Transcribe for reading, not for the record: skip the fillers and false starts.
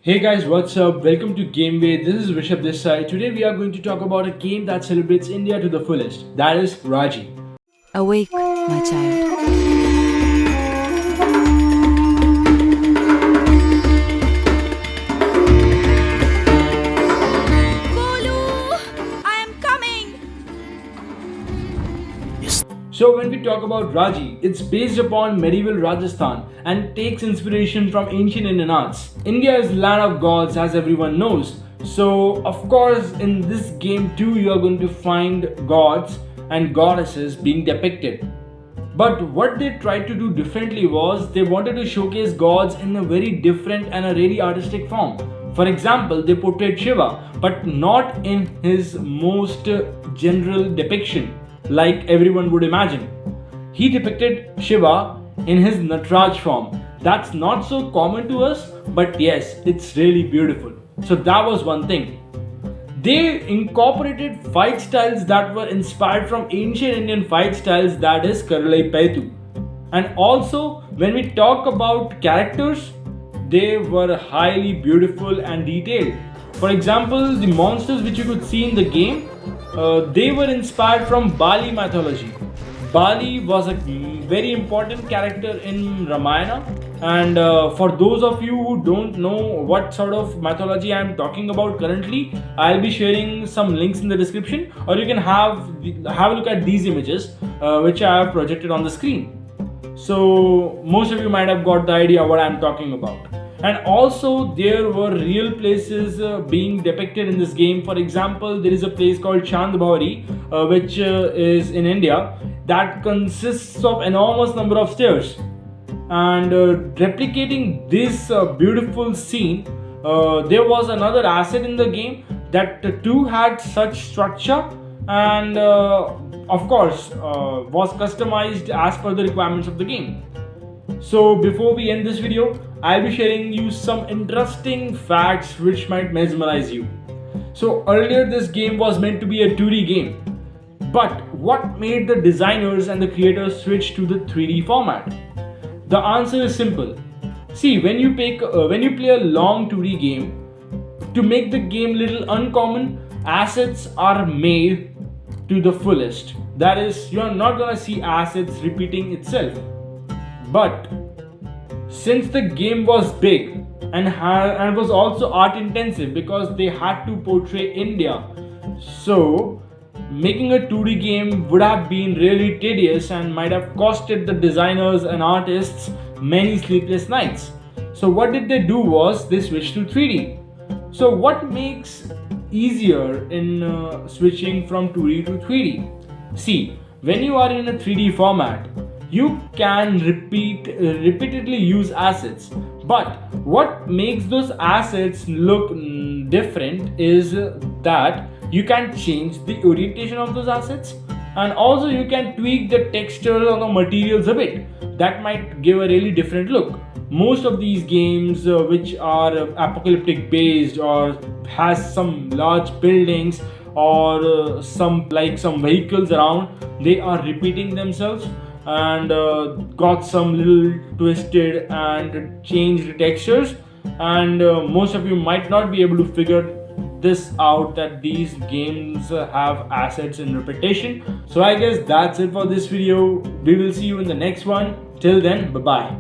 Hey guys, what's up? Welcome to Gameway. This is Rishabh this side. Today we are going to talk about a game that celebrates India to the fullest. That is Raji. Awake, my child. I am coming! So when we talk about Raji, it's based upon medieval Rajasthan and takes inspiration from ancient Indian arts. India is land of gods as everyone knows. So of course in this game too you are going to find gods and goddesses being depicted. But what they tried to do differently was they wanted to showcase gods in a very different and a really artistic form. For example, they portrayed Shiva, but not in his most general depiction, like everyone would imagine. He depicted Shiva in his Natraj form. That's not so common to us, but yes, it's really beautiful. So that was one thing. They incorporated fight styles that were inspired from ancient Indian fight styles, that is Karalai Paitu. And also, when we talk about characters, they were highly beautiful and detailed. For example, the monsters which you could see in the game, they were inspired from Bali mythology. Bali was a very important character in Ramayana, and for those of you who don't know what sort of mythology I am talking about currently, I'll be sharing some links in the description, or you can have a look at these images which I have projected on the screen. So most of you might have got the idea what I'm talking about. And also there were real places being depicted in this game. For example, there is a place called Chandbhauri, which is in India, that consists of enormous number of stairs. And replicating this beautiful scene, there was another asset in the game that too had such structure, and of course was customized as per the requirements of the game. So before we end this video, I'll be sharing you some interesting facts which might mesmerize you. So earlier this game was meant to be a 2D game, but what made the designers and the creators switch to the 3D format? The answer is simple. See, when you play a long 2D game, to make the game little uncommon, assets are made to the fullest. That is, you are not gonna see assets repeating itself. But since the game was big and was also art intensive because they had to portray India, so making a 2D game would have been really tedious and might have costed the designers and artists many sleepless nights. So what did they do was they switched to 3D. So what makes easier in switching from 2D to 3D? See, when you are in a 3D format, you can repeatedly use assets, but what makes those assets look different is that you can change the orientation of those assets, and also you can tweak the textures on the materials a bit. That might give a really different look. Most of these games which are apocalyptic based or has some large buildings or some vehicles around, they are repeating themselves and got some little twisted and changed textures, and most of you might not be able to figure this out that these games have assets in repetition. So I guess that's it for this video. We will see you in the next one. Till then, bye bye.